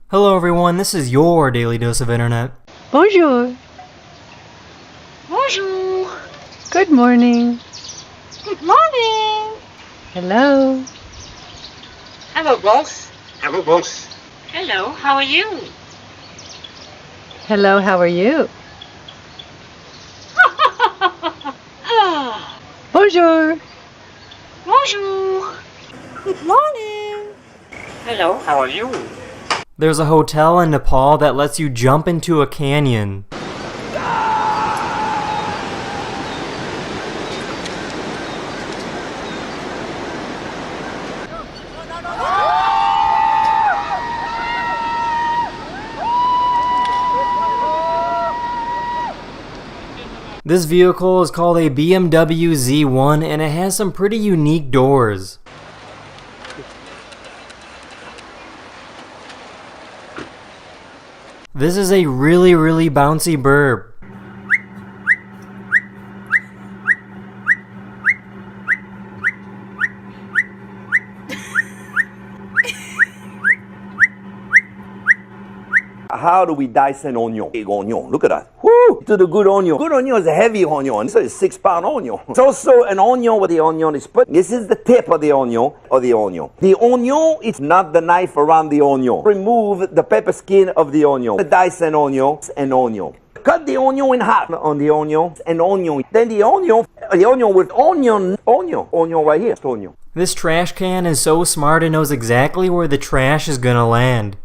Hello everyone, this is your daily dose of internet. Bonjour. Bonjour. Good morning. Good morning. Hello. Hello, boss. Hello, boss. Hello, how are you? Hello, how are you? Bonjour. Bonjour. Good morning. Hello, how are you? There's a hotel in Nepal that lets you jump into a canyon. This vehicle is called a BMW Z1 and it has some pretty unique doors. This is a really bouncy burb. How do we dice an onion? Big onion. Look at that. Woo! To the good onion. Good onion is a heavy onion. This is a 6-pound onion. It's also an onion where the onion is put. This is the tip of the onion. The onion is not the knife around the onion. Remove the pepper skin of the onion. Dice an onion. Cut the onion in half on the onion, an onion. Then the onion with onion right here. Onion. This trash can is so smart it knows exactly where the trash is gonna land.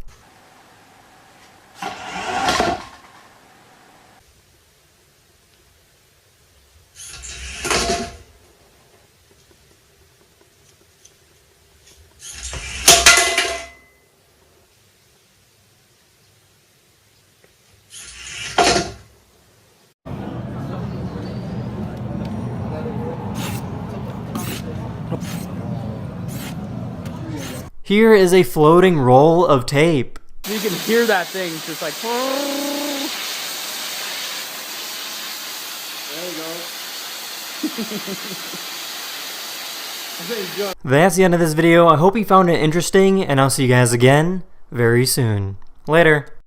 Here is a floating roll of tape. You can hear that thing just like. There you go. That's the end of this video. I hope you found it interesting, and I'll see you guys again very soon. Later.